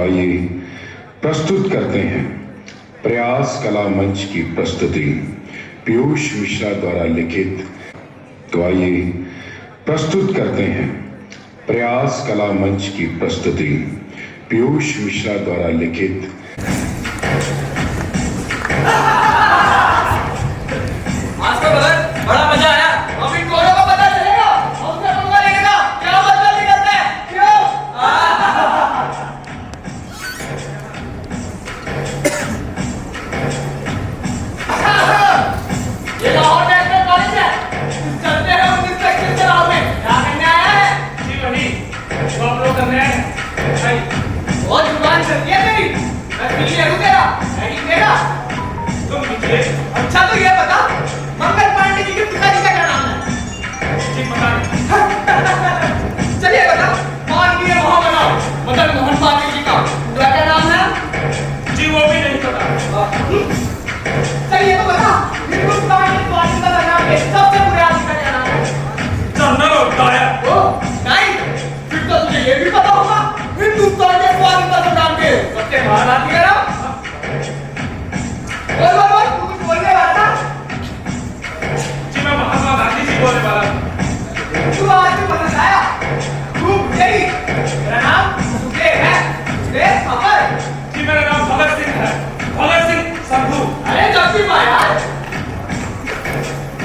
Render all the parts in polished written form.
आइए प्रस्तुत करते हैं प्रयास कला मंच की प्रस्तुति पीयूष मिश्रा द्वारा लिखित। तो आइए प्रस्तुत करते हैं प्रयास कला मंच की प्रस्तुति पीयूष मिश्रा द्वारा लिखित। आज तो बड़ा मजा आया। अब इन कोरों को पता चलेगा हमसे पंगा लेने का क्या मतलब निकलता है। क्यों ये लाहौर नेशनल कॉलेज है। चलते हैं 19 तक के चलाओ में क्या करने आया है। जी वही तो आप लोग करने आए हैं। बहुत जुबान चलती है तेरी। मैं पीछे हूँ तेरा नहीं देगा तुम पीछे। अच्छा तो ये बता मंगल पांडे जी के पिताजी का क्या नाम है। जी पता नहीं। चलिए बता माननीय महामना मदन मोहन पांडे जी का उनका क्या नाम है। जी वो भी नहीं पता। चलिए तो बता हिंदुस्तान के स्वाधीनता संग्राम के सबसे बुरे आदमी का क्या नाम है। General Dyer. ओ नहीं फिर तो तुझे ये भी पता होगा हिंदुस्तान के स्वाधीनता संग्राम के सबसे महान आदमी का नाम। बोल तू कुछ बोलने वाला था। जी मैं महात्मा गांधी जी बोलने वाला हूँ। तू आज भी पसंद आया तू यही मेरा नाम सुखदेव है। सुखदेव खबर। जी मेरा नाम भगत सिंह है। भगत सिंह संधू। अरे जब भी यार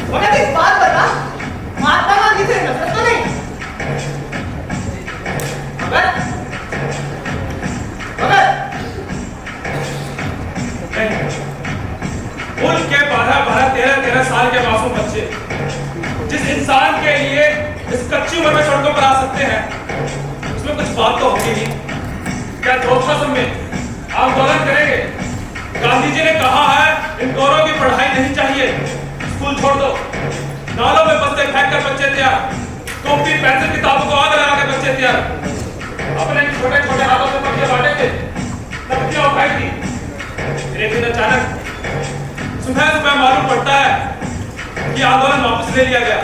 मगर एक बात बता महात्मा गांधी से नफरत तो नहीं। भगत मुल्क के 12-13 साल के मासूम बच्चे जिस इंसान के लिए इस कच्ची उम्र में सड़कों पर आ सकते हैं उसमें कुछ बात तो होगी नहीं। क्या जोशा में आंदोलन करेंगे। गांधी जी ने कहा है इन गौरों की पढ़ाई नहीं चाहिए स्कूल छोड़ दो। नालों में बस्ते फेंक कर बच्चे तैयार। कॉपी पेंसिल किताबों को आग लगा कर बच्चे तैयार। अपने छोटे छोटे हाथों से पत्तियां बांटे थे पत्तियां उठाई थी। फिर दिन अचानक सुबह सुबह मालूम पड़ता है कि आंदोलन वापस ले लिया गया।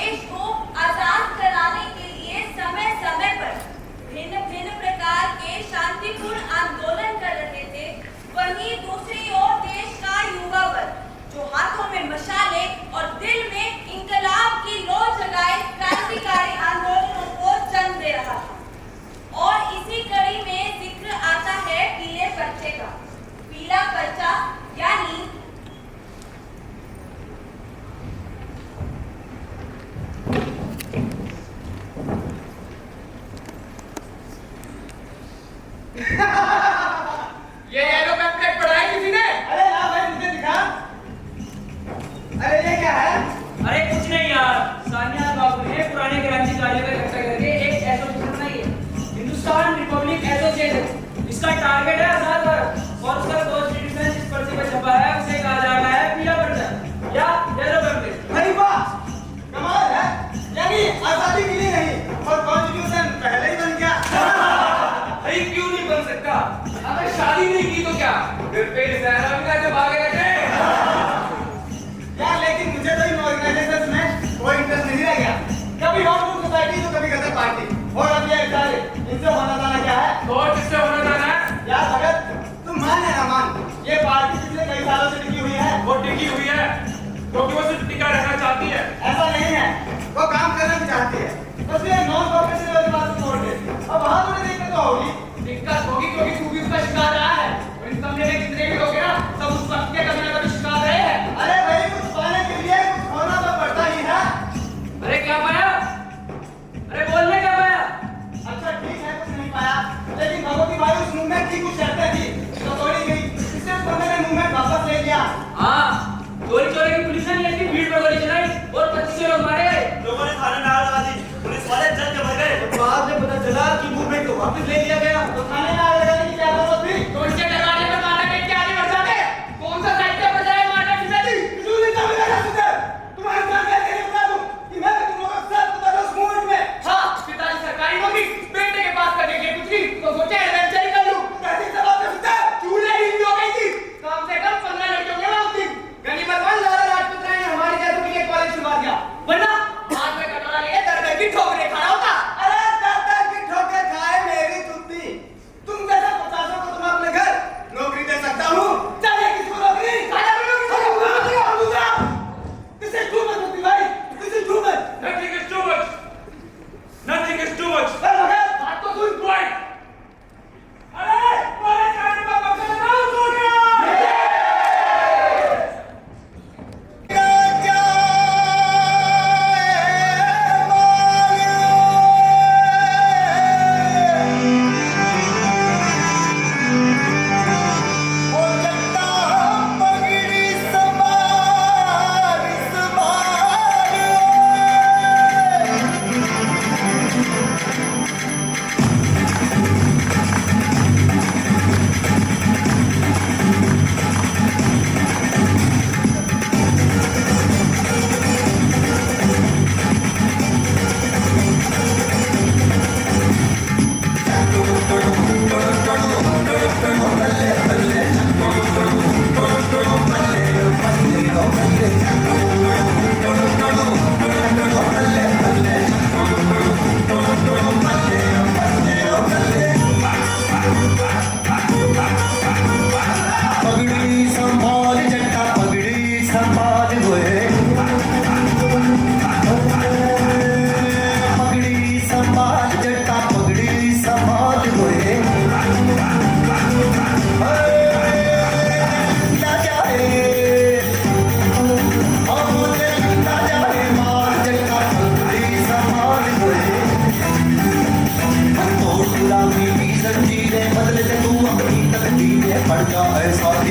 देश को आजाद कराने के लिए समय समय पर भिन्न भिन्न प्रकार के शांतिपूर्ण आंदोलन कर रहे थे। वहीं दूसरी ओर देश का युवा वर्ग जो हाथों में मशाले और दिल में इंकलाब की लौ जगाए क्रांतिकारी आंदोलनों को जन्म दे रहा था। और इसी कड़ी में जिक्र आता है पीले पर्चे का। पीला पर्चा यानी ये येलो पैम्फलेट पढ़ा है किसी ने। अरे ला भाई मुझे दिखा। अरे ये क्या है। अरे कुछ नहीं यार सानिया बाबू ने पुराने क्रांति कार्यों का इकट्ठा करके एक एसोसिएशन बनाई है हिंदुस्तान रिपब्लिक एसोसिएशन। इसका टारगेट है आजाद भारत और उसका कॉन्स्टिट्यूशन जिस पर्चे पर छपा है उसे कहा जाता है पीला पर्चा या येलो पैम्फलेट। अरे वाह कमाल है। यानी आजादी मिली नहीं और कॉन्स्टिट्यूशन पहले ही बन गया। अरे क्यों नहीं बन सकता। अगर शादी नहीं की तो क्या फिर पेड़ सहरा भी कैसे भागेगा थे। यार लेकिन मुझे तो इन ऑर्गेनाइजेशंस में कोई इंटरेस्ट नहीं रह गया। कभी हॉर्नफुल सोसाइटी तो कभी गदर पार्टी और अब ये सारे इनसे होना जाना क्या है। और किससे होना जाना है। यार भगत तुम मान या ना मान ये पार्टी पिछले कई सालों से टिकी हुई है। वो टिकी हुई है क्योंकि वो सिर्फ टिका रहना चाहती है। ऐसा नहीं है वो काम करना भी चाहती है बस ये नॉन प्रोफेशनल वाली बात छोड़ दे। अब वहां थोड़ी दिक्कत तो होगी। दिक्कत होगी क्योंकि तू भी उसका शिकार रहा है। इन कमरे में जितने भी लोग हैं ना सब उस वक्त के कभी ना कभी शिकार रहे हैं। अरे भाई कुछ पाने के लिए कुछ होना तो पड़ता ही है। अरे क्या पाया। अरे बोलने क्या पाया। अच्छा ठीक है कुछ नहीं पाया लेकिन भगवती भाई उस मूवमेंट की कुछ शर्तें थी तो तोड़ी गई। इससे उस बंदे ने मूवमेंट वापस ले लिया। हाँ चोरी चोरी की पुलिस ने ऐसी भीड़ पर गोली चलाई और 25 लोग मारे गए। लोगों ने थाने में आग लगा दी। पुलिस वाले जल के मर गए। बाद में पता चला कि मूवमेंट को वापस ले लिया गया। तो थाने में आग लगाने की क्या जरूरत थी। तो इसके दरवाजे पर मारना के क्या आगे बढ़ जाते। कौन सा साहित्य पर जाए मारना किसे थी। क्यों नहीं कर रहा सुधर। तुम्हारे साथ मैं नहीं बता दूं कि मैं तुम लोगों के साथ बता उस मूवमेंट में। हाँ पिताजी सरकारी नौकरी बेटे के पास करने के लिए कुछ नहीं तो सोचे एडवेंचर ही कर लूं। कैसे जवाब दे सुधर। चूल्हे ही हो गई थी। कम से कम 15 लड़कियों के बाद थी। गनी भगवान लाला लाजपत राय ने हमारे जैसों के लिए कॉलेज खुलवा दिया वरना हाथ में कटोरा लिए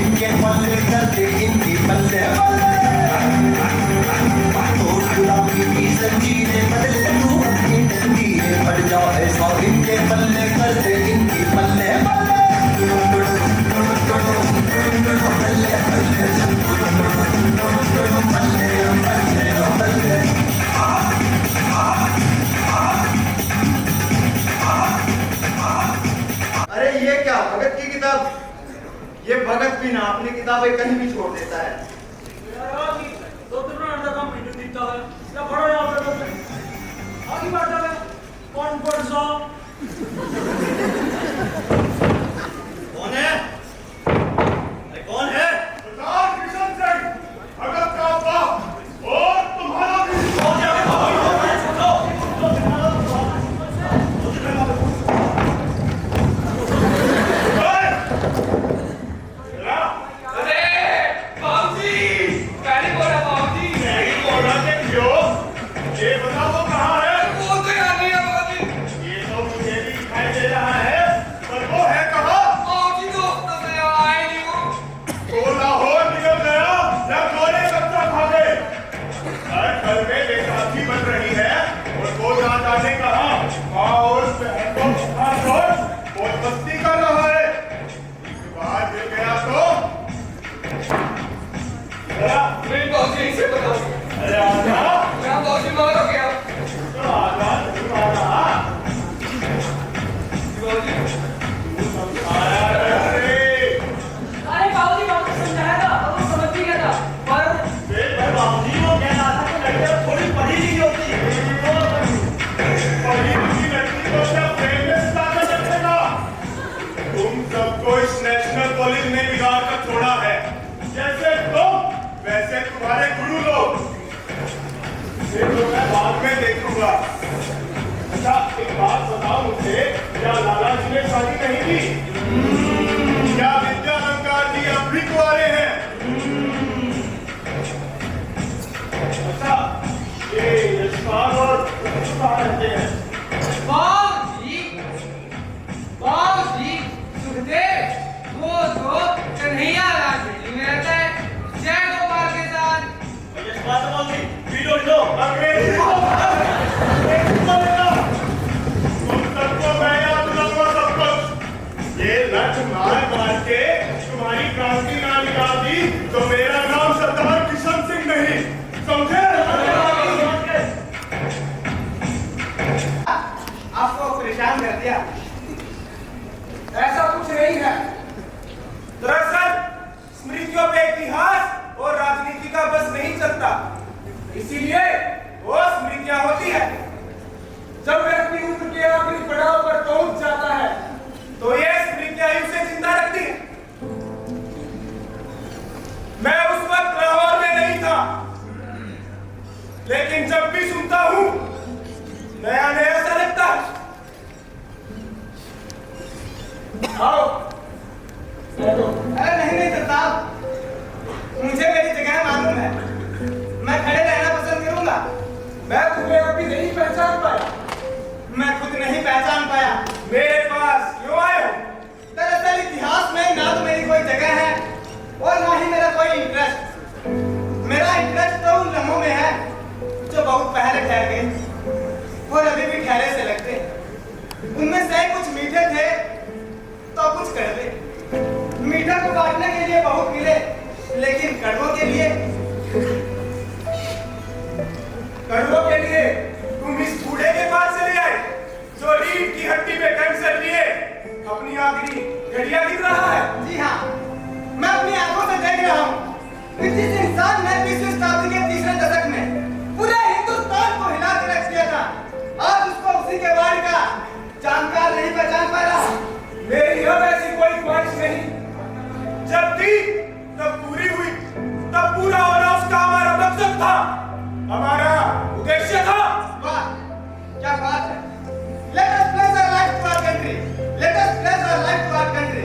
इनके पल्ले करते इनकी पल्ले तो गुलाबी की जंजीरें बदले तू अपनी तकदीरें बढ़ जाओ ऐसा इनके पल्ले करते इनकी पल्ले अरे ये क्या भगत की किताब? ये भगत भी ना अपनी किताबें कहीं भी छोड़ देता है। कौन है? अरे कौन है? सरदार किशन सिंह, भगत का बाप और तुम्हारा भी अरे बाबूजी, पहले बोला बाबूजी। नहीं बोल रहा कि क्यों? ये बताओ वो कहाँ है? वो तो यहाँ नहीं है बाबूजी। ये तो मुझे भी दिखाई दे रहा है, पर वो है कहाँ? बाबूजी तो अब तक यहाँ आए नहीं वो। तो लाहौर निकल गया या गोले कब्जा खा गए? हर घर में बेसाखी बन रही है और वो ना जाने कहाँ माँ और बहन को बुखार छोड़ वो मस्ती कर रहा है। एक बार मिल गया तो नहीं बाबूजी, इसे बताओ। अरे आजा, यहाँ बाबूजी मारो क्या? तो आजा तू आ रहा। बाबूजी, अरे अरे बाबूजी समझाया था, वो समझ भी गया था, पर बाबूजी वो कह रहा था कि लड़कियां थोड़ी पढ़ी लिखी होती है। पढ़ी लिखी लड़की को क्या प्रेम में सताकर रखेगा? तुम सबको इस नेशनल कॉलेज ने बिगाड़ कर छोड़ा है। जैसे तुम वैसे तुम्हारे गुरु लोग। ये तो मैं बाद में देखूंगा। अच्छा एक बात बताओ मुझे, क्या लाला जी ने शादी नहीं की? क्या विद्यालंकार जी अब भी कुंवारे हैं? अच्छा ये यशपाल और कहाँ रहते हैं? बाबूजी, सुखदेव, वो तो कन्हैया लाल बिल्डिंग में रहता है, जय गोपाल के साथ। ये बात तो बाबूजी पी लो अंग्रेजी बोलेगा। तुम सबको मैं याद दिलाऊंगा सब कुछ। ये लठ मार के तुम्हारी क्रांति ना निकाल दी तो मेरा नाम सरदार किशन सिंह नहीं, समझे? आपको परेशान कर दिया। ऐसा कुछ नहीं है। दरअसल स्मृतियों पे इतिहास और राजनीति का बस नहीं चलता, इसीलिए वो स्मृतियां होती है। जब व्यक्ति उम्र के आखिरी पड़ाव पर पहुंच जाता है तो ये स्मृतियां ही उसे जिंदा रखती है। मैं उस वक्त लाहौर में नहीं था, लेकिन जब भी सुनता हूं नया नया सा लगता है। आओ। अरे नहीं सरदार, मुझे मेरी जगह मालूम है, मैं खड़े रहना पसंद करूंगा। मैं तुम्हें अभी नहीं पहचान पाया। मैं खुद नहीं पहचान पाया। मेरे पास क्यों आए हो? दरअसल इतिहास में ना तो मेरी कोई जगह है और ना ही मेरा कोई इंटरेस्ट। मेरा इंटरेस्ट तो उन लम्हों में है जो बहुत पहले ठहर गए और अभी भी ठहरे से लगते हैं। उनमें से कुछ मीठे थे तो कुछ कड़वे। मीठा को काटने के लिए बहुत मिले, लेकिन कड़वों के लिए तुम इस बूढ़े के पास चले आए जो रीढ़ की हड्डी पे कैंसर लिए अपनी आखिरी घड़ियां गिर रहा है। जी हाँ, मैं अपनी आंखों से देख रहा हूँ जिस इंसान ने 20वीं शताब्दी के तीसरे दशक में पूरे हिंदुस्तान को हिला के रख दिया था, आज उसको उसी के वार का जानकार नहीं पहचान पा रहा। मेरी अब ऐसी कोई ख्वाहिश नहीं। जब थी तब पूरी हुई, तब पूरा होना उसका हमारा मकसद था, हमारा उद्देश्य था। वाह, क्या बात है। Let us pledge our life to our country. Let us pledge our life to our country.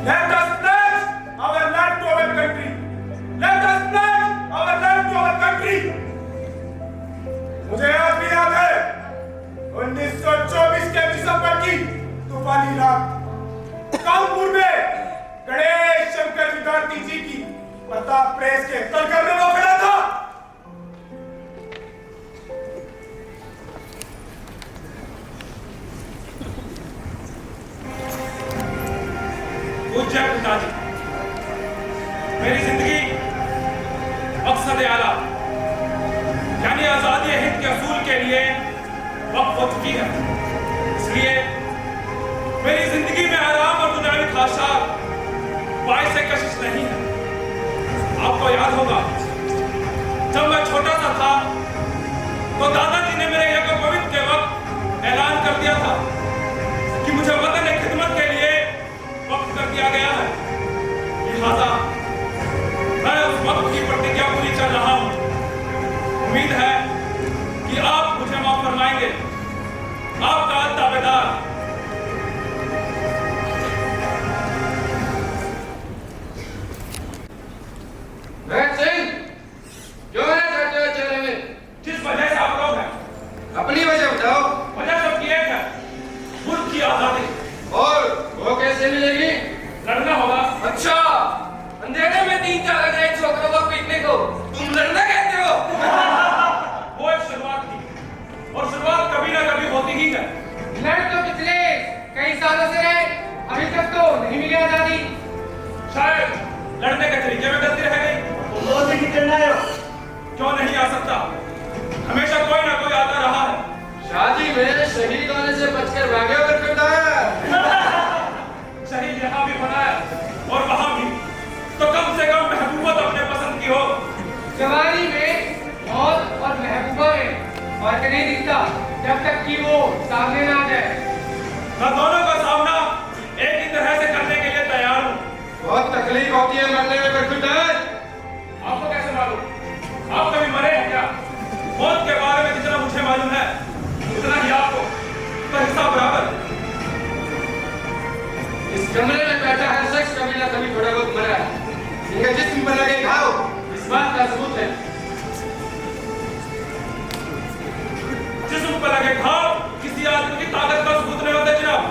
Let us pledge our life to our country. Let us pledge our life to our country. मुझे आज भी याद है 1924 के दिसंबर की तूफानी रात कानपुर में गणेश स्वीकृति जी की प्रताप प्रेस के तलकर में वो खड़ा था। पूज्य पिताजी, मेरी जिंदगी मकसद आला यानी आजादी हिंद के असूल के लिए वक्फ हो चुकी है। इसलिए मेरी जिंदगी में आराम और दुनियावी ख्वाहिशात बाइस कशिश नहीं है। आपको याद होगा, जब मैं छोटा सा था तो दादाजी ने मेरे यज्ञोपवीत के वक्त ऐलान कर दिया था कि मुझे वतन खिदमत के लिए वक्त कर दिया गया है। लिहाजा मैं उस वक्त की प्रतिज्ञा पूरी कर रहा हूं। उम्मीद है कि आप मुझे माफ फरमाएंगे। आपका दावेदार सिंह, क्यों है डरते हुए चेहरे में? जिस वजह से आप लोग हैं, अपनी वजह बताओ। वजह सबकी एक है, मुल्क की आजादी। और वो कैसे मिलेगी? लड़ना होगा। अच्छा, अंधेरे में 3-4 अंग्रेज छोकरों को पीटने को तुम लड़ना कहते हो? वो एक शुरुआत थी और शुरुआत कभी ना कभी होती ही है। लड़ तो पिछले कई सालों से रहे, अभी तक तो नहीं मिली आजादी। शायद लड़ने के तरीके में गलती रह गई। वो नहीं करना है। क्यों नहीं आ सकता? हमेशा कोई ना कोई आता रहा है। शादी में शहीद होने से बचकर भागे और करता है। शहीद यहाँ भी बना है और वहाँ भी, तो कम से कम महबूबत अपने पसंद की हो। जवानी में मौत और महबूबा में फर्क नहीं दिखता जब तक कि वो सामने ना आ जाए। मैं दोनों का सामना एक ही तरह से करने के लिए तैयार हूँ। बहुत तकलीफ होती है मरने में बरखुरदार। आपको कैसे मालूम? आप कभी मरे हैं क्या? मौत के बारे में जितना मुझे मालूम है उतना ही आपको, तो हिसाब बराबर। इस कमरे में बैठा हर शख्स कभी ना कभी थोड़ा बहुत मरा है। इनका जिस्म पर लगे घाव इस बात का सबूत है। जिस्म पर लगे घाव किसी आदमी की ताकत का सबूत नहीं होता जनाब।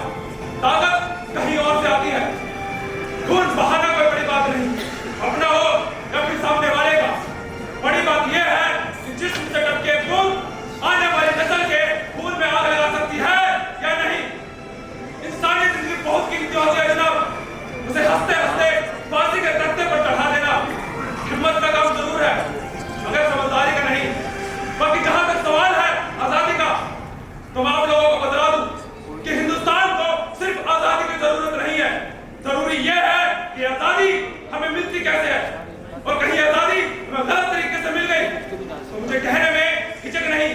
ताकत कहीं और से आती है। खून बहाना कोई बड़ी बात नहीं, अपना हो या फिर सामने वाले का। बड़ी बात यह है कि जिस्म से टपके खून आने वाली नस्ल के खून में आग लगा सकती है या नहीं। इंसानी जिंदगी बहुत कीमती होती है जनाब। उसे हंसते हंसते फांसी के तख्ते पर चढ़ा देना हिम्मत का काम जरूर है, मगर समझदारी का नहीं। बाकी जहां तक सवाल है आजादी का, तो मैं आप लोगों को बता दूं कि हिंदुस्तान को सिर्फ आजादी की जरूरत नहीं है। जरूरी यह है कि आजादी हमें मिलती कैसे है, और कहीं आजादी हमें गलत तरीके से मिल गई तो मुझे कहने में हिचक नहीं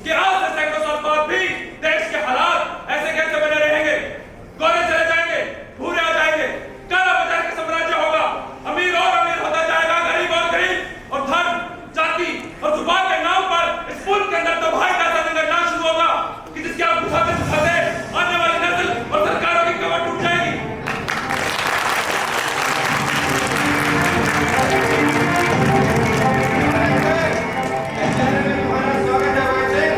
कि आज से सैकड़ों साल बाद भी देश के हालात ऐसे कैसे बने रहेंगे। गोरे चले जाएंगे, भूरे आ जाएंगे, काला बाजार का साम्राज्य होगा, अमीर और अमीर होता जाएगा, गरीब और गरीब, और धर्म, जाति और जुबान के नाम पर इस मुल्क के अंदर तबाही का संघर्ष शुरू होगा कि जिसके आप बुझाते आने वाली नस्ल और सरकारों की कमर टूट जाएगी। तुम्हारा स्वागत है भाई सिंह।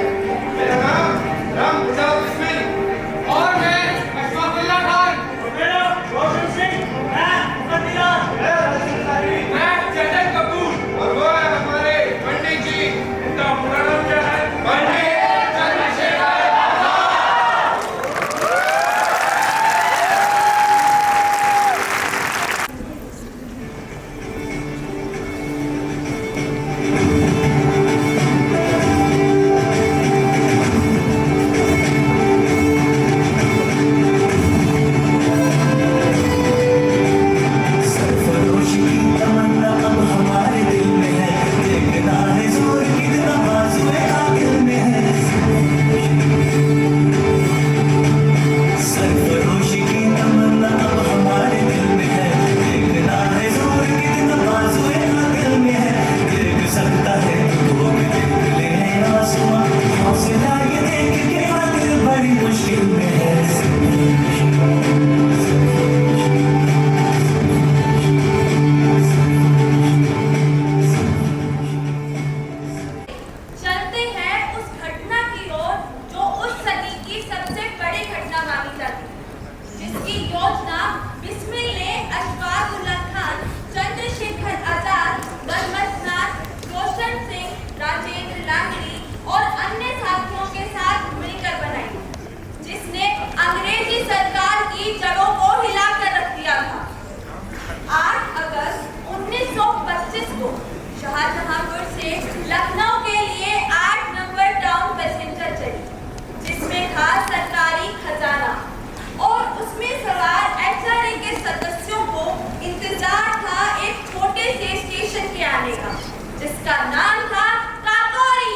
जिसका नाम था काकोरी।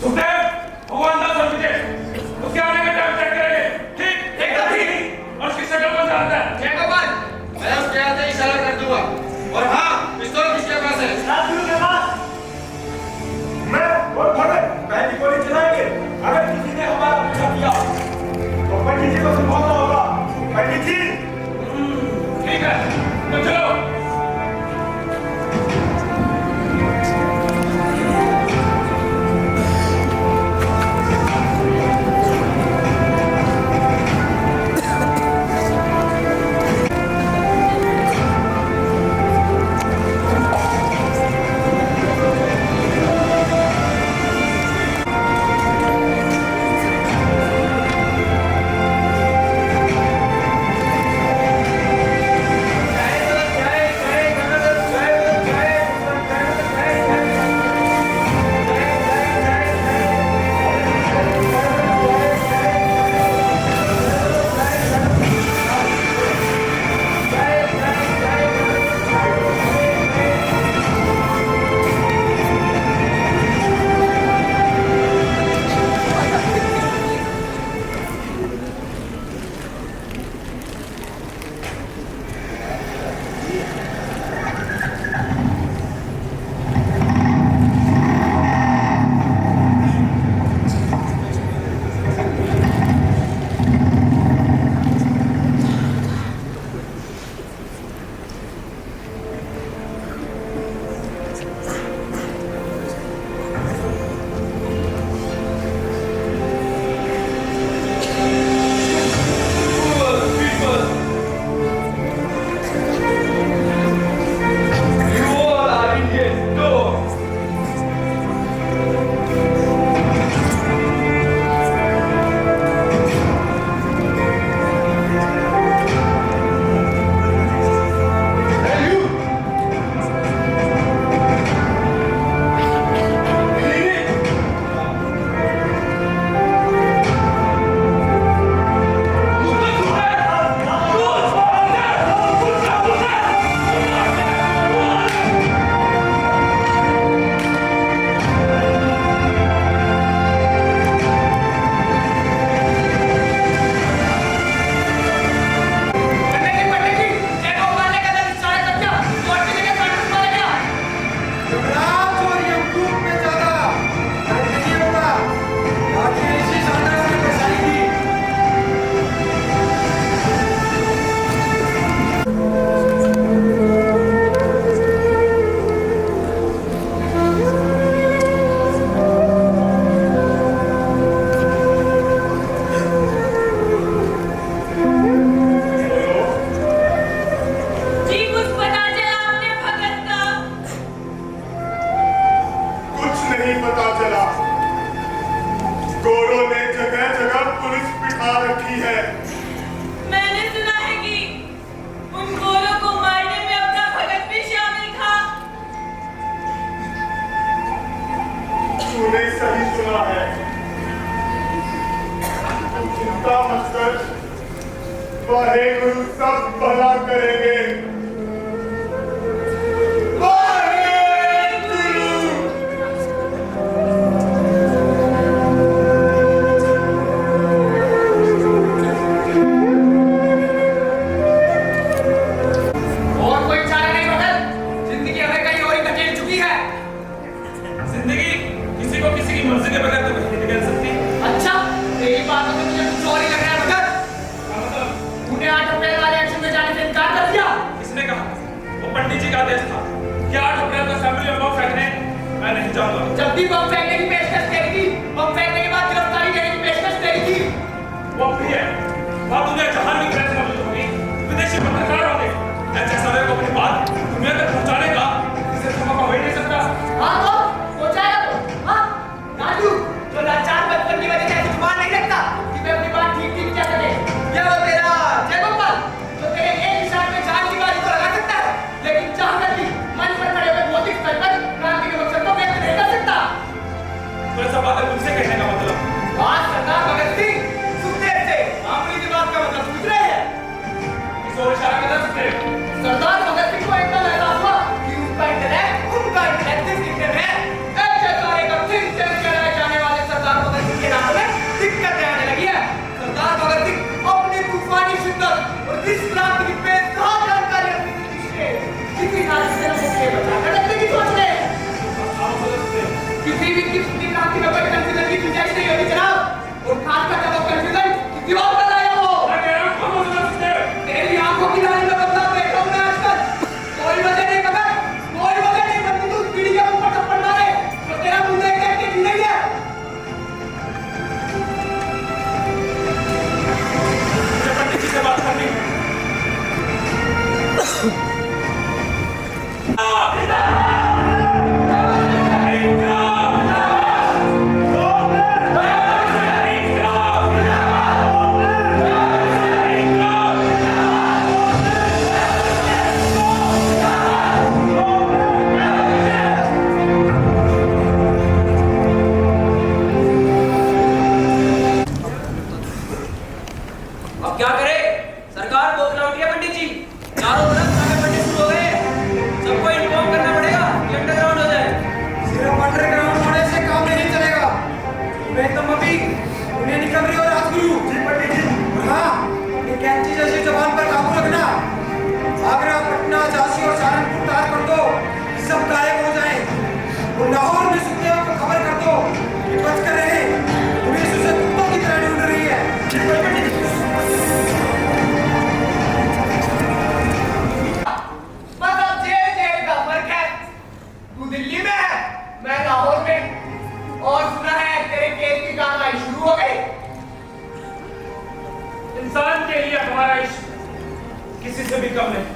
सुखदेव भगवान दास और विजय, तो क्या चिंता मत कर, वाहेगुरु सब भला करेंगे। जब भी बम फेंकने की पेशकश करी थी, बम फेंकने के बाद गिरफ्तारी देने की पेशकश करी थी। वो भी है, वहाँ दुनिया जहां भी प्रेस मौजूद होगी, विदेशी पत्रकार होंगे, ऐसे समय को अपनी बात दुनिया तक पहुंचाने का किसी से मौका हो ही नहीं सकता। हाँ तो पहुंचाएगा तो, हाँ राजू जो लाचार बचपन की वजह से ऐसी जुबान नहीं रखता कि मैं अपनी बात ठीक ठीक कह सके। ये वो तेरा जय गोपाल जो तेरे एक इशारे में जान की बाजी को लगा सकता है, लेकिन चाहकर भी मंच पर खड़े हुए भौतिक स्तर पर क्रांति के मकसद को व्यक्त नहीं कर सकता। तो ऐसा बात है मुझसे कहने का मतलब? बात सरदार भगत सिंह सुखदेव से मामूली की बात का मतलब पूछ रहे हैं। किस ओर इशारा कर सकते हैं? सरदार भगत सिंह को एकदम एहसास हुआ कि उनका इंटेलेक्ट सिस्टम है। एक सरकार एक सिंह से चलाए जाने वाले सरदार भगत सिंह के नाम में दिक्कतें आने लगी है। सरदार भगत सिंह अपनी तूफानी शिद्दत और इस क्रांति की बेतहा जानकारी अपनी दृष्टि किसी नागरिक से लिए बचा कर रखने की सोच रहे हैं। किसी भी किस्म की क्रांति में कोई कंफ्यूजन की गुंजाइश नहीं होगी जनाब, और खासकर जब वो कंफ्यूजन किसी और का लाया हो। तेरी आंखों की लाली में बदलाव देख रहा हूं मैं आजकल। कोई वजह नहीं मगर, कोई वजह नहीं बनती तू पीढ़ी के ऊपर थप्पड़ मारे तो तेरा मुंह देख देख के जी रही है। मुझे पंडित जी से बात करनी है। अब क्या करे? सरकार बोतला उठी है पंडित जी, चारों तरफ सारे पंडित शुरू हो गए। सबको इन्फॉर्म करना पड़ेगा कि अंडरग्राउंड हो जाए। सिर्फ अंडरग्राउंड होने से काम नहीं चलेगा। मैं तुम अभी उन्हें निकल रही हो राजगुरु जी पंडित जी। हाँ, ये कैंची जैसी जबान पर काबू रखना। आगरा, पटना, झांसी और सहारनपुर तार कर दो, सब गायब हो जाएं। और लाहौर में सुखदेव को खबर कर दो कि बच कर रहे, पुलिस उसे कुत्तों की तरह ढूंढ रही है। जी पंडित जी। बस अब जेल जेल का फर्क है। तू दिल्ली में है, मैं लाहौर में, और सुना है तेरे केस की कार्रवाई शुरू हो गई। इंसान के लिए हमारा इश्क किसी से भी कम नहीं,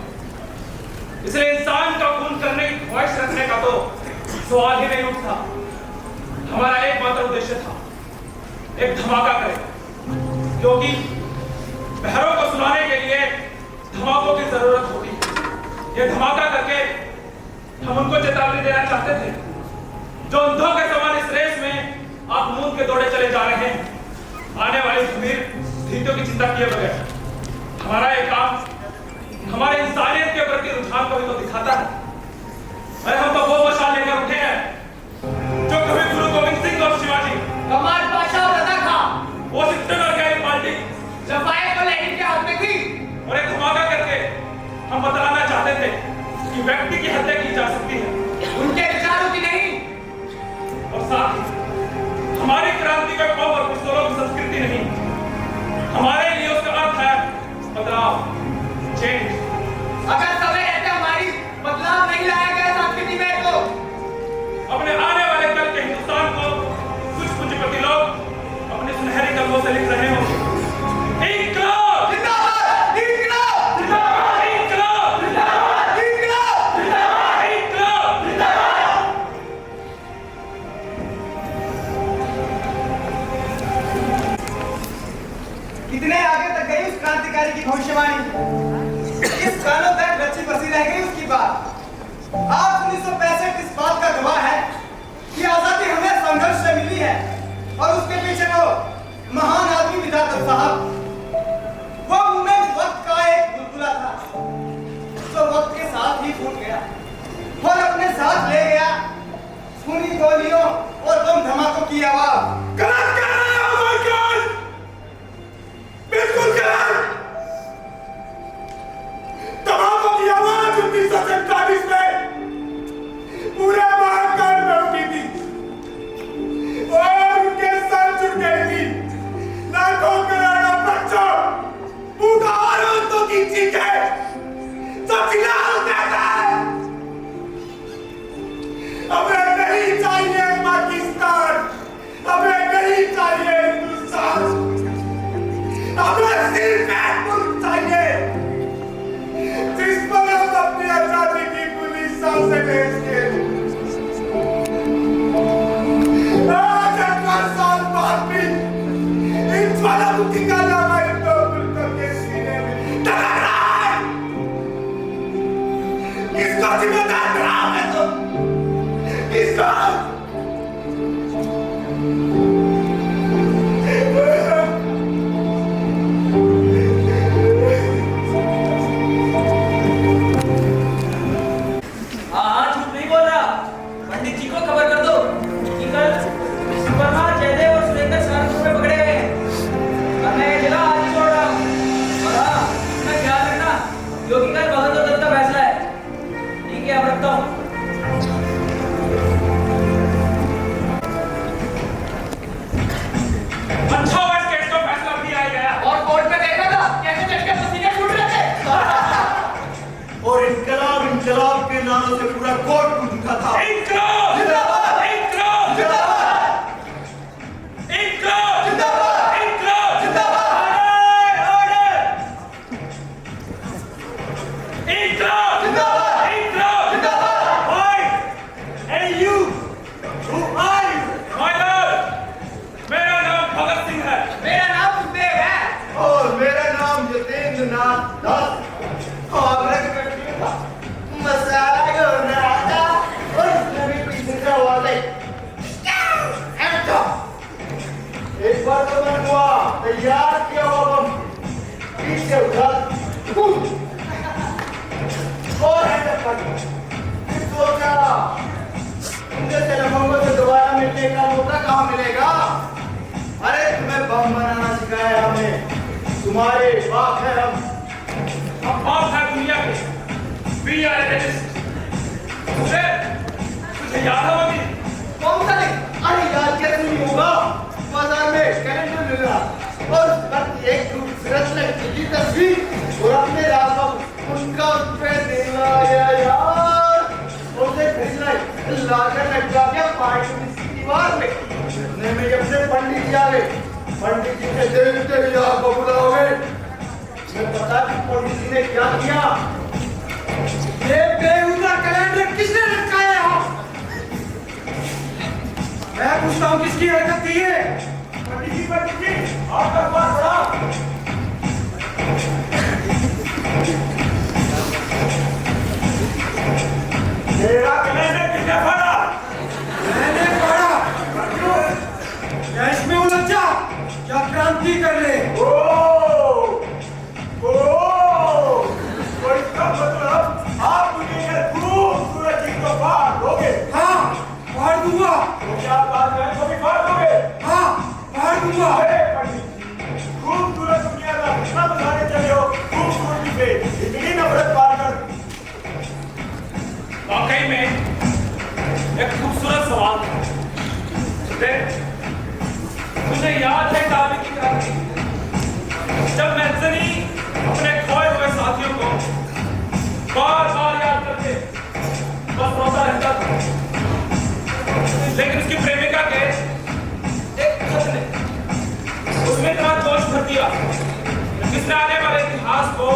इसलिए इंसान का खून करने की ख्वाहिश रखने का तो सवाल ही नहीं उठता। हमारा एकमात्र उद्देश्य था एक धमाका करें, क्योंकि बहरों को सुनाने के लिए धमाकों की जरूरत होती है। ये धमाका करके हम उनको चेतावनी देना चाहते थे जो अंधों के समान इस रेस में आप मूंद के दौड़े चले जा रहे हैं, आने वाली गंभीर स्थितियों की चिंता किए बगैर। हमारा ये काम हमारे इंसानियत के प्रति रुझान को भी तो दिखाता है। अरे हम तो वो मशाल लेकर उठे हैं जो कभी गुरु गोविंद सिंह और शिवाजी, कमाल पाशा और रजा खां, वॉशिंगटन और गैरी पार्टी जफाए को लेने के हाथ में थी। और एक धमाका करके हम बतलाना चाहते थे कि व्यक्ति की हत्या की जा सकती है, उनके विचारों की नहीं। और साथ ही हमारी क्रांति का कौम और पिस्तौलों की संस्कृति नहीं, हमारे लिए उसका अर्थ है बदलाव, चेंज। अगर समय रहते हमारी बदलाव नहीं लाया गया संस्कृति में तो अपने आने वाले कल के हिंदुस्तान को कुछ पूंजीपति लोग अपने सुनहरे कलमों से लिख रहे होंगे। इंकलाब जिंदाबाद, इंकलाब जिंदाबाद, इंकलाब जिंदाबाद, इंकलाब जिंदाबाद, इंकलाब जिंदाबाद। कितने आगे तक गई उस क्रांतिकारी की भविष्यवाणी? किस कानों तक रची बसी रह गई उसकी बात? आज 1965 इस बात का गवाह है कि आजादी हमें संघर्ष से मिली है, और उसके पीछे वो महान आदमी विधाता साहब, वो मूवमेंट वक्त का एक बुलबुला था जो वक्त के साथ ही फूट गया और अपने साथ ले गया खूनी गोलियों और बम धमाकों की आवाज। गलत कह रहे हो माइकल, बिल्कुल गलत। धमाकों की आवाज 1947 में पूरे महाकाल में उठी थी और उनके सर चुट गई थी। लाखों करोड़ों बच्चों, बूढ़ा और औरतों की चीखें सब चिल्ला उठे थे। हमें नहीं चाहिए पाकिस्तान, हमें नहीं चाहिए हिंदुस्तान, हमें सिर्फ एक मुल्क चाहिए जिस पर हम अपनी आजादी की पूरी सांसें भेज के आज 18 साल बाद भी इन ज्वालामुखी का लावा इन दो मुल्कों के सीने में दबा रहा है। किसको जिम्मेदार ठहराओगे तुम? किसको? हाँ, झूठ नहीं बोल रहा। पंडित जी को खबर कर दो कि कल सुपरनाथ, जयदेव और सुरेंद्र सहारनपुर में पकड़े गए हैं और मैं ये जिला आज ही छोड़ रहा हूँ। और हाँ, इसका ख्याल रखना क्योंकि कल भगत और दत्त का फैसला है। ठीक है, अब रखता हूँ। अच्छा हुआ इस केस का फैसला भी आ गया। और कोर्ट में देखा था कैसे चटके पसीने छूट रहे थे। और इनकलाब इनकलाब के नारों से पूरा कोर्ट टूट उठा था। इनकलाब! जिंदाबाद! इनकलाब! जिंदाबाद! इनकलाब! जिंदाबाद! इनकलाब! जिंदाबाद! ऑर्डर! इनकलाब! जिंदाबाद! इनकलाब! जिंदाबाद! Why? Hey you! Who are you? My lord, मेरा नाम भगत सिंह है। मेरा नाम सुखदेव है। और मेरा नाम यतेंद्र नाथ दास। और मसाला राजा और इसमें भी पीछे से आवाज आई। एक बार तो मैं हुआ तैयार किया हुआ बम पीछे उठा और हैंडअप कर दिया। फिर सोचा तुमसे लोगों से दोबारा मिलने का मौका कहाँ मिलेगा? अरे तुम्हें बम बनाना सिखाया हमने, तुम्हारे बाप है हम। हम बाप है दुनिया के। We are terrorists. तुझे याद है अभी? कौन सा नहीं? अरे याद कैसे नहीं होगा? बाजार में कैलेंडर मिल रहा और उस पर एक खूबसूरत लड़की की तस्वीर और अपने राजा उनका उस पे देना आया यार। उसे खरीदना लाकर लटका दिया पार्टी की दीवार में। इतने में जब से पंडित जी आ गए, पंडित जी से देखते ही आप बबूला हो गए। मैं पता कि पंडित जी ने क्या किया। ये बेहुदा कैलेंडर किसने लटकाया यहाँ? मैं पूछता हूँ किसकी हरकत थी ये? पंडित जी, आपका पास बड़ा। मेरा कैलेंडर किसने फाड़ा? मैंने फाड़ा। क्या इसमें उलझा? क्या क्रांति कर ले? तो इसका मतलब आप मुझे खूबसूरत चीज को फाड़ दोगे? हाँ, फाड़ दूंगा। तो क्या बात है, तो भी फाड़ दोगे? हाँ, फाड़ दूंगा। खूबसूरत दुनिया का कितना बताने चले हो, खूबसूरती से इतनी नफरत पाल कर। वाकई में एक खूबसूरत सवाल था। तुझे याद है काबे की क्रांति, जब मैंने अपने खोए हुए साथियों को बार बार याद करके बस रोता रहता था, लेकिन उसकी प्रेमिका के एक खत ने उसमें इतना जोश भर दिया जिसने आने वाले इतिहास को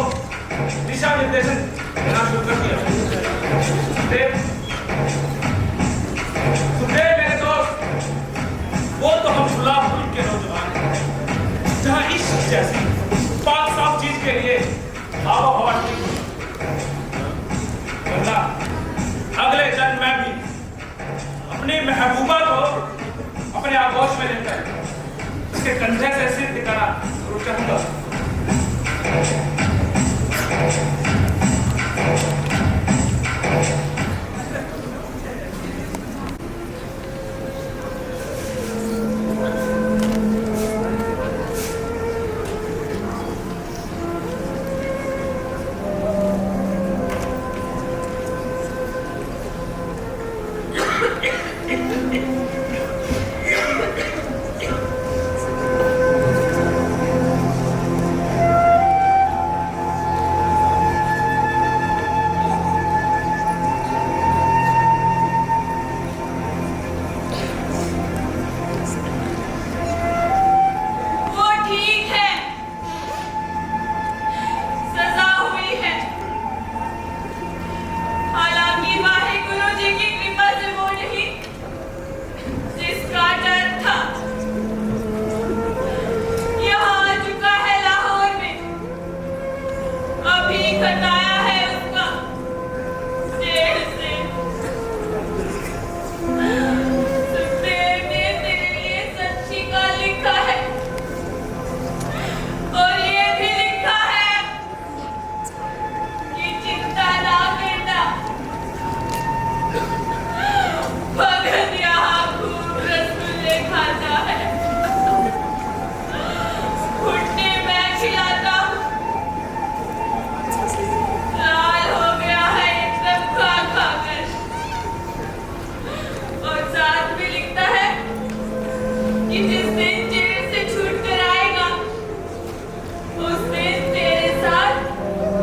दिशा निर्देशन देना शुरू कर दिया। सुखदेव मेरे दोस्त, वो तो हम गुलाब मुल्क के नौजवान हैं जहाँ इश्क जैसी पाक साफ चीज के लिए आवा हवा ठीक वरना अगले जन्म में भी अपनी महबूबा को अपने आगोश में लेकर उसके कंधे से सिर टिकाना चाहूंगा। वो ठीक है, सजा हुई है। हालांकि वाहिगुरु जी की कृपा से वो नहीं जिसका डर था। यहाँ आ चुका है लाहौर में, अभी खताया है उसका जेल से। सुखदेव ने तेरे लिए सच्ची का लिखा है, और ये भी लिखा है कि चिंता ना करना, भगत यहाँ खूब रसगुल्ले खाता है, घुटने मैं खिलाता हूँ, लाल हो गया है एकदम खा खा कर। और साथ में लिखता है कि जिस दिन जेल से छूट कर आएगा उस दिन तेरे साथ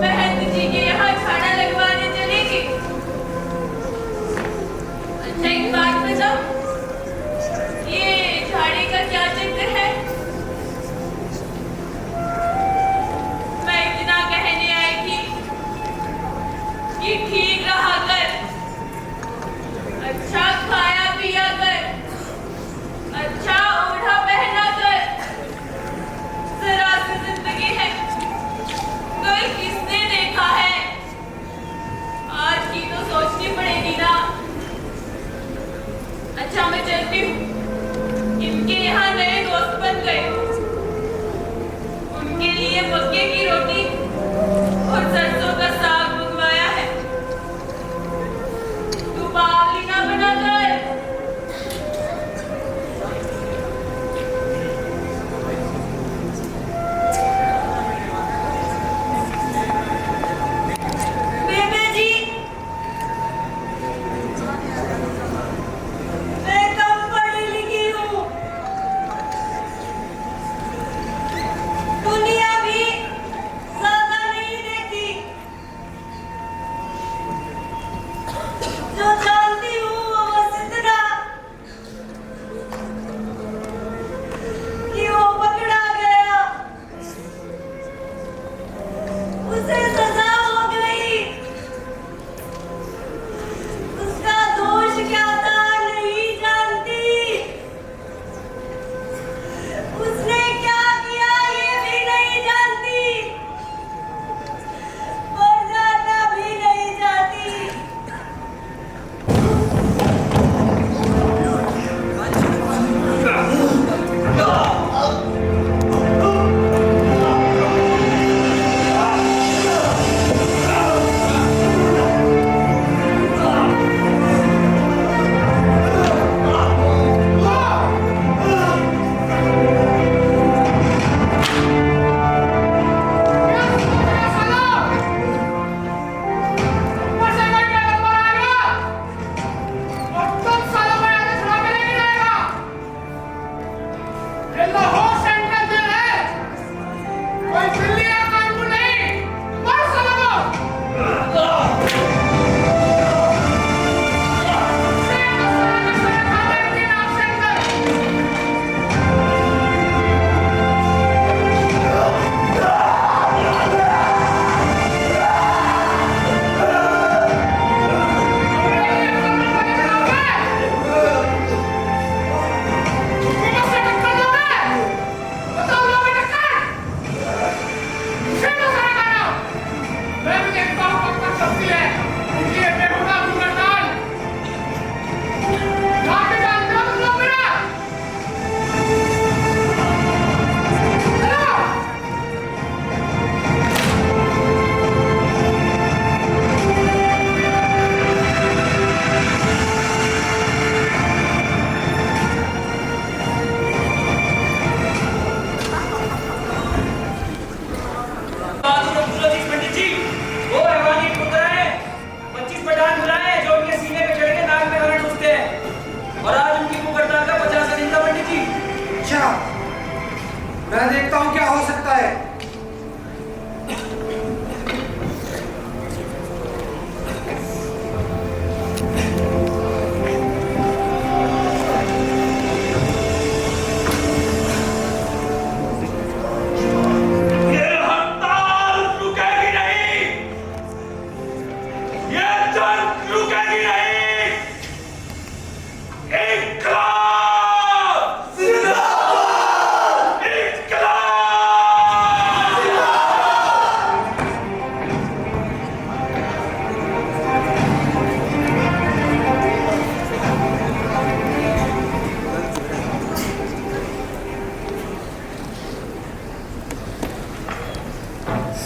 महंत जी के यहाँ झाड़ा लगवाने चलेगी। अच्छा एक बात बताओ, ये झाड़े का क्या चक्कर है? मैं इतना कहने आई थी कि ठीक रहा कर, अच्छा खाया पिया कर, अच्छा ओढ़ा पहना कर। जरा सी जिंदगी है, कोई किसने देखा है? आज की तो सोचनी पड़ेगी ना। अच्छा मैं चलती हूँ, इनके यहाँ नए दोस्त बन गए, उनके लिए मक्के की रोटी और सरसों का साग मंगवाया है। तू बावली ना बना कर। बेबे जी, मैं कम पढ़ी लिखी हूँ, दुनिया भी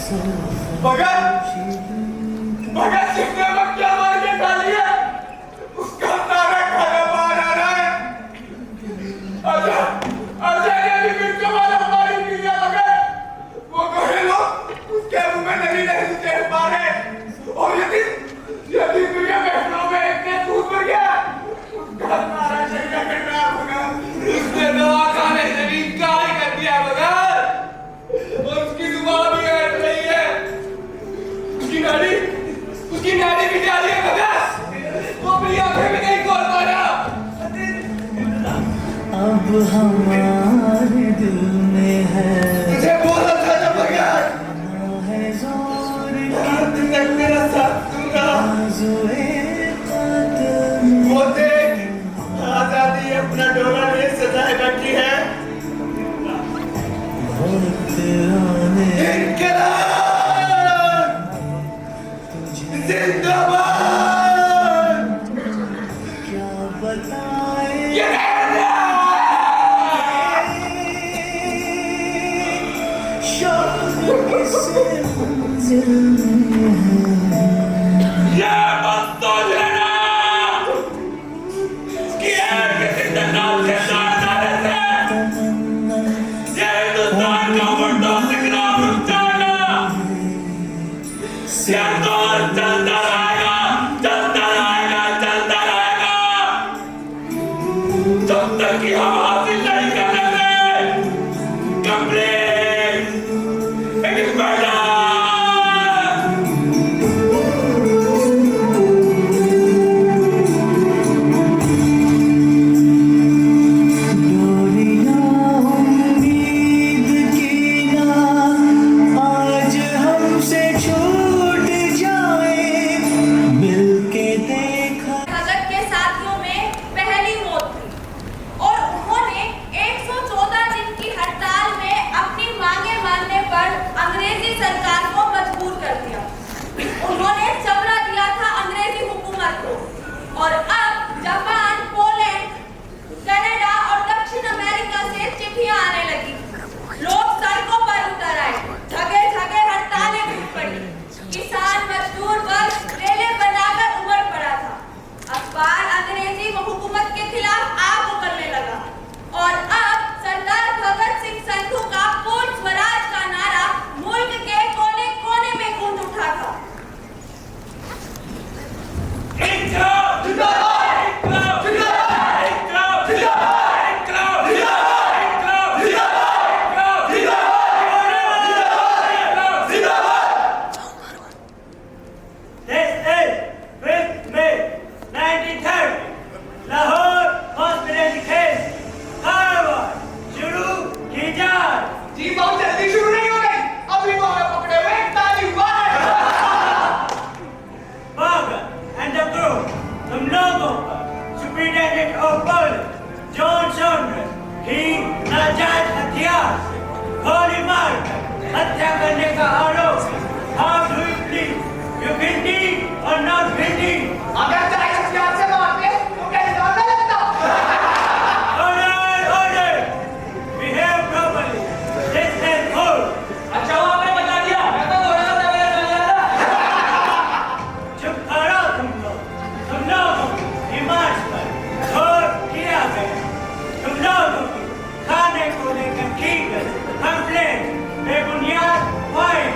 भगत भगत सिंह ने वक्त क्या मार के डाली है, उसका सारा खाना बाहर आ रहा है। अजय ने भी मिर्च वाला पानी पी लिया भगत, वो गोरे लोग उसके मुंह में नहीं देख पा रहे, और यदि दुनिया बैठनों में इतने दूध भर गया, उसका सारा शरीर कट रहा है भगत। उसने दवा खाने से भी इनकार कर दिया भगत, और उसकी जुबान भी हट रही है, उसकी नाड़ी भी जा रही है भगत, वो अपनी आंखें भी नहीं खोल पा रहा। अब हमारे दिल में है, मुझे बोला था ना भगत, है जोर दिन तक मेरा साथ दूंगा। वो देख, आजादी अपना डोला ले सजाए बैठी है। इनकलाब जिंदाबाद। क्या बताए ये जब तक कि हम हासिल नहीं करेंगे कंप्लीट एक्सपर्ट भगत के साथियों में पहली मौत थी और उन्होंने 114 दिन की हड़ताल में अपनी मांगे मानने पर अंग्रेजी सरकार को मजबूर कर दिया। उन्होंने चबरा दिया था अंग्रेजी हुकूमत को, और अब जापान, पोलैंड, कनाडा और दक्षिण अमेरिका से चिट्ठियां आने लगी। लोग सड़कों पर उतर आए, जगह जगह हड़तालें टूट पड़ी। किसान मजदूर वर्ग रेलें बनाकर उमड़ पड़ा था। अखबार अंग्रेजी हुकूमत के खिलाफ आग उगलने लगा, और अब सरदार भगत सिंह संधू का पूर्ण स्वराज का नारा मुल्क के कोने कोने में गूंज उठा था। जी बहुत जल्दी शुरू नहीं हो गई, अभी तो हमें पकड़े हुए ताली हुआ है। and the group, तुम लोगों पर superintendent of police John Saunders ही नाजायज हथियार से गोली मारकर हत्या करने का आरोप। How do you believe? You guilty or not guilty? अगर चाहे हथियार से मारते तो क्या इल्जाम न लगता? Order, order! Behave properly. This is court. अच्छा वो आपने बता दिया, मैं तो थोड़ा सा तगड़ा चल रहा था। चुप करो तुम लोगों की डिमांड्स पर गौर किया गया। तुम लोगों की खाने को लेकर की गई कंप्लेंट बेबुनियाद पॉइंट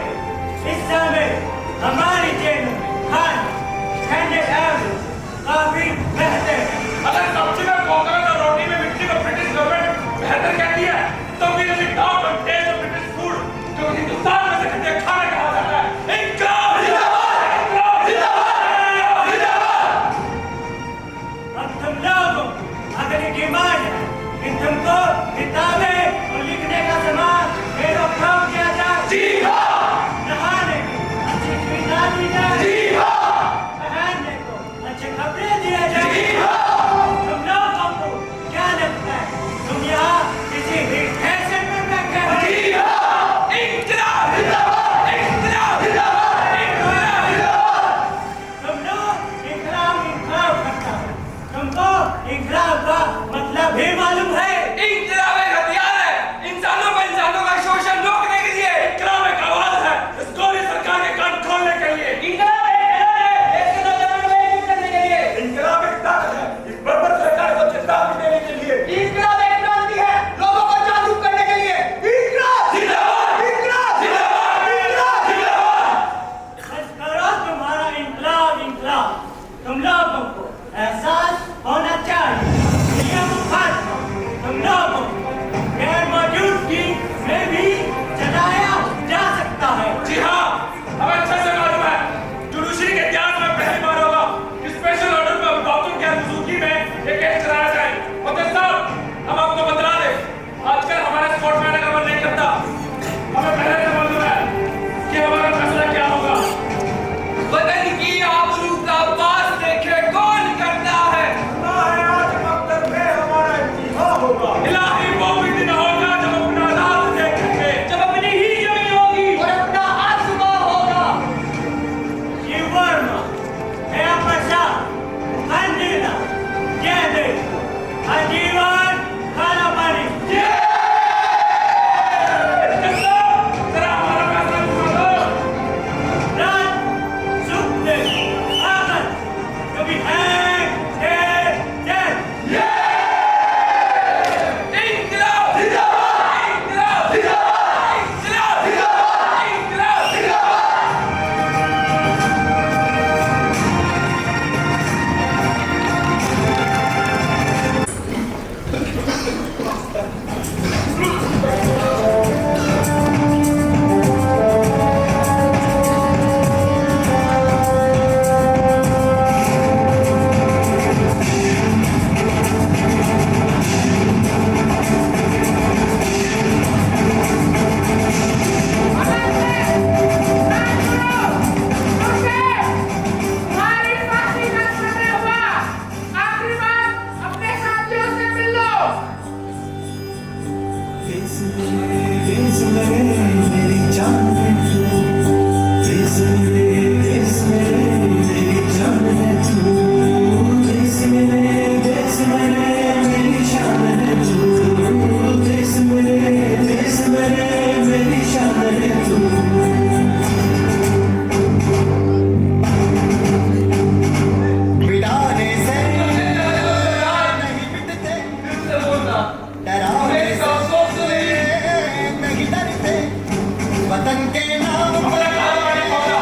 धर्म के नाम अपने घर वाले पहुंचा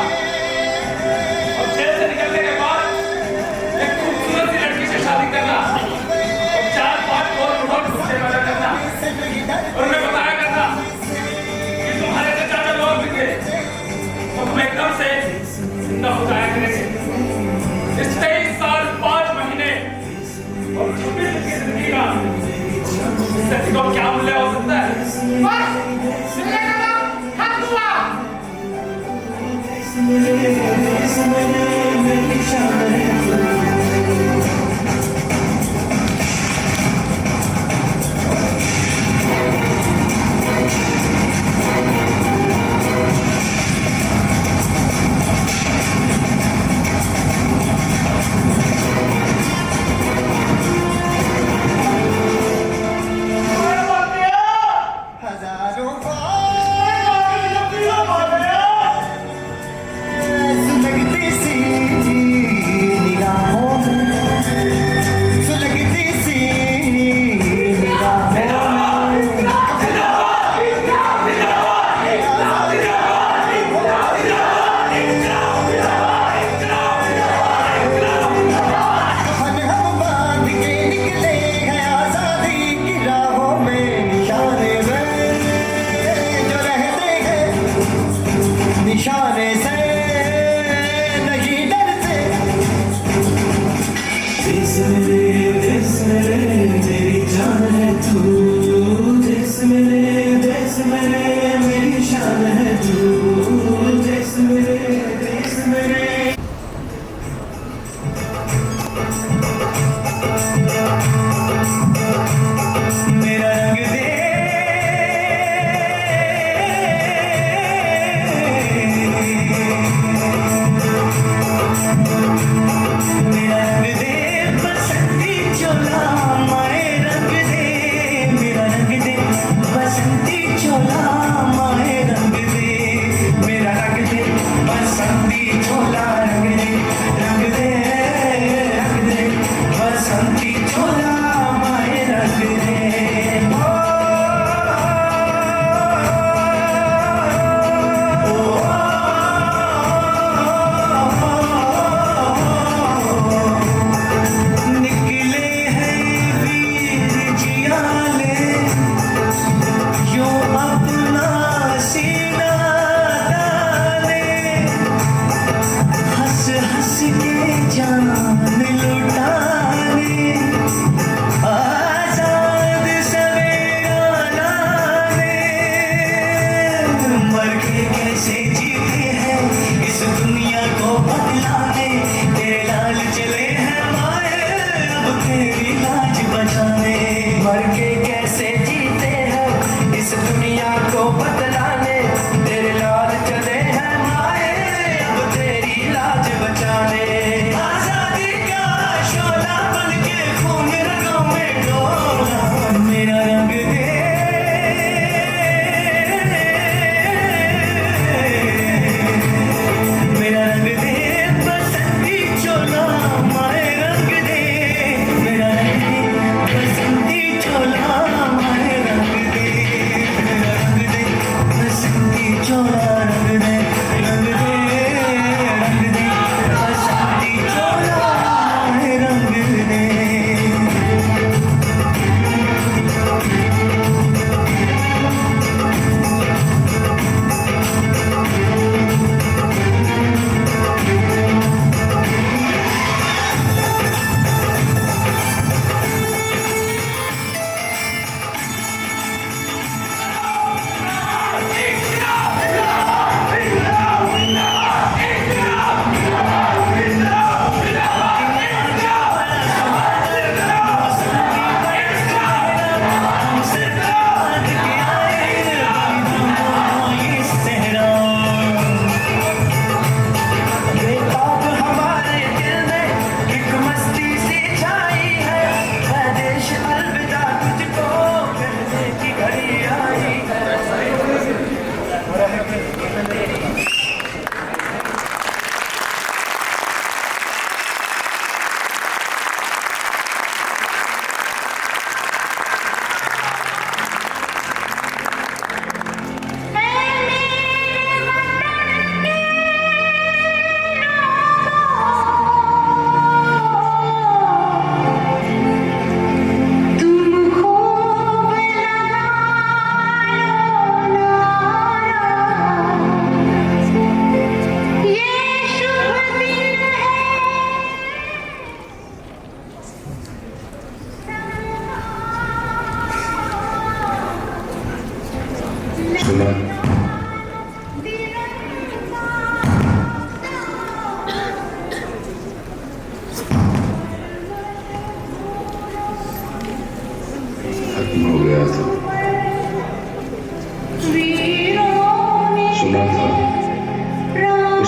और जेल से निकलने के बाद एक खूबसूरत सी लड़की से शादी करना और 4-5 और घुसने वाला करना और उन्हें बताया करना कि तुम्हारे से ज्यादा लोग भी थे तो तुम एकदम से जिंदा हो जाया करेंगे। इस 23 साल 5 महीने और 26 की जिंदगी का इससे तो क्या मूल्य हो सकता है? बस मिलने का नाम खत्म हुआ। हजारों सुलगती सी निगाहों में सुलगती सी हम बांध के निकले हैं आजादी की राहों में निशाने में जो रहते हैं निशाने से नहीं डरते देश मेरे मेरी जान है तू देश मेरे मेरी शान है तू देश मेरे मेरा रंग दे मेरा रंग दे बसंती चोला माए रंग दे मेरा रंग दे बसंती चोला माए रंग दे मेरा रंग दे बसंती चोला रंग दे बसंती चोला माए रंग दे निकले हैं वीर जियाले यो अपना सीना डाले हंस हंस के जान लुटाने आजाद सवेरा लाने मर के कैसे जीते हैं इस दुनिया को बदलाने तेरे लाल चले हैं माए अब तेरी लाज बचाने मर के कैसे जीते हैं इस दुनिया को बदलाने तेरे लाल चले हैं माए अब तेरी लाज बचाने आजादी का शोला बन के खून रगों में डोला मेरा रंग दे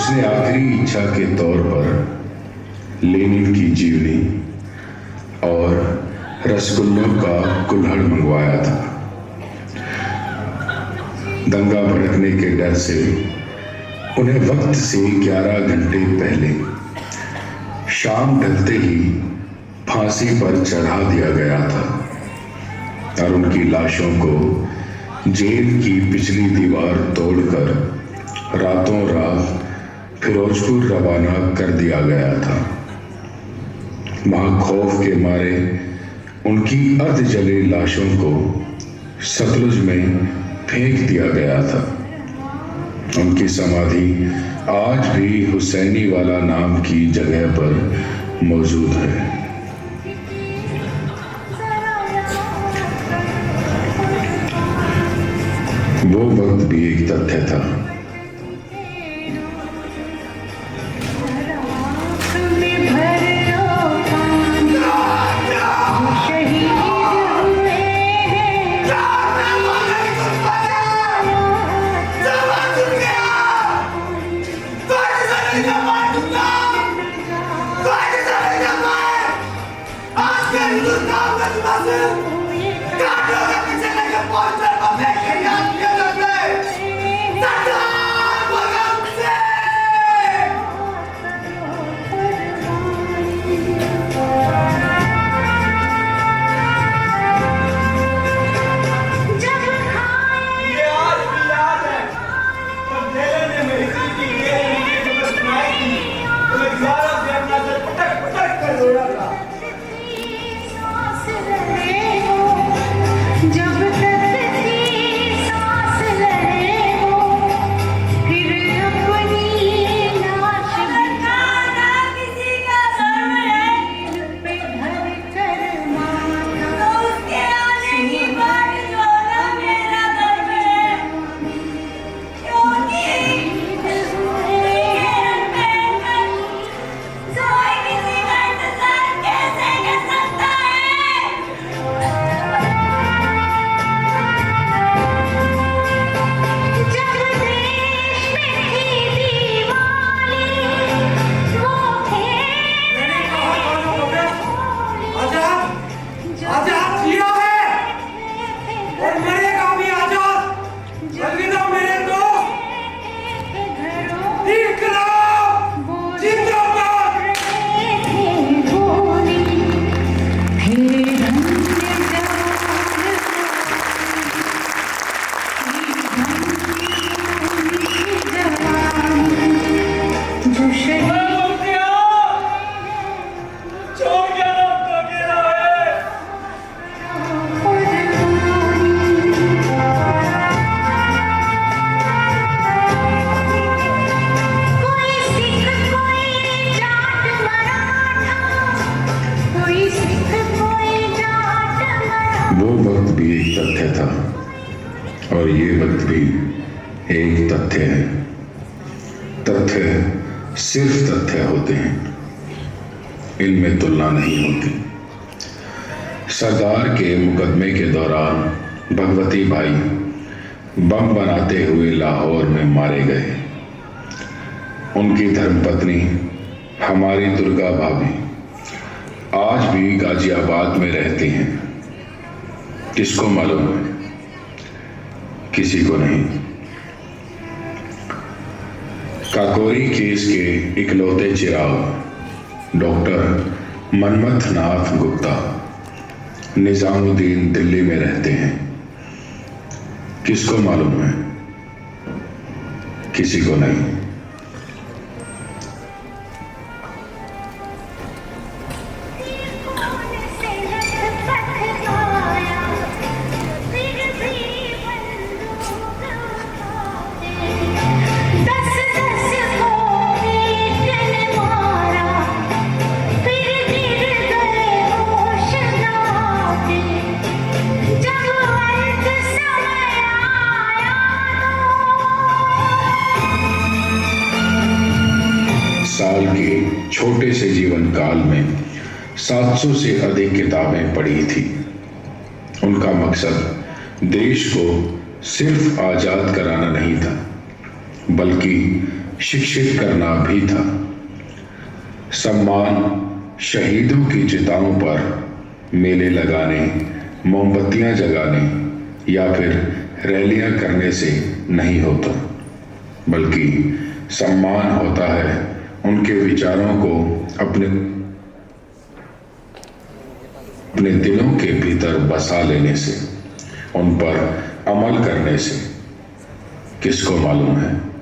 उसने आखिरी इच्छा के तौर पर लेनिन की जीवनी और रसगुल्लों का कुल्हड़ मंगवाया था। दंगा भड़कने के डर से उन्हें वक्त से 11 घंटे पहले शाम ढलते ही फांसी पर चढ़ा दिया गया था और उनकी लाशों को जेल की पिछली दीवार तोड़कर रातों रात फिरोजपुर रवाना कर दिया गया था। वहां खौफ के मारे उनकी अर्ध जले लाशों को सतलुज में फेंक दिया गया था। उनकी समाधि आज भी हुसैनी वाला नाम की जगह पर मौजूद है। वो वक्त भी एक तथ्य था। वो वक्त भी एक तथ्य था और ये वक्त भी एक तथ्य है। तथ्य सिर्फ तथ्य होते हैं, इनमें तुलना नहीं होती। सरदार के मुकदमे के दौरान भगवती भाई बम बनाते हुए लाहौर में मारे गए। उनकी धर्मपत्नी हमारी दुर्गा भाभी आज भी गाजियाबाद में रहती हैं। किसको मालूम है? किसी को नहीं। काकोरी केस के इकलौते चिराग डॉक्टर मनमथ नाथ गुप्ता निजामुद्दीन दिल्ली में रहते हैं। किसको मालूम है? किसी को नहीं। साल के छोटे से जीवन काल में 700 से अधिक किताबें पढ़ी थी। उनका मकसद देश को सिर्फ आजाद कराना नहीं था, बल्कि शिक्षित करना भी था। सम्मान शहीदों की चिताओं पर मेले लगाने, मोमबत्तियां जगाने या फिर रैलियां करने से नहीं होता, बल्कि सम्मान होता है उनके विचारों को अपने दिलों के भीतर बसा लेने से, उन पर अमल करने से। किसको मालूम है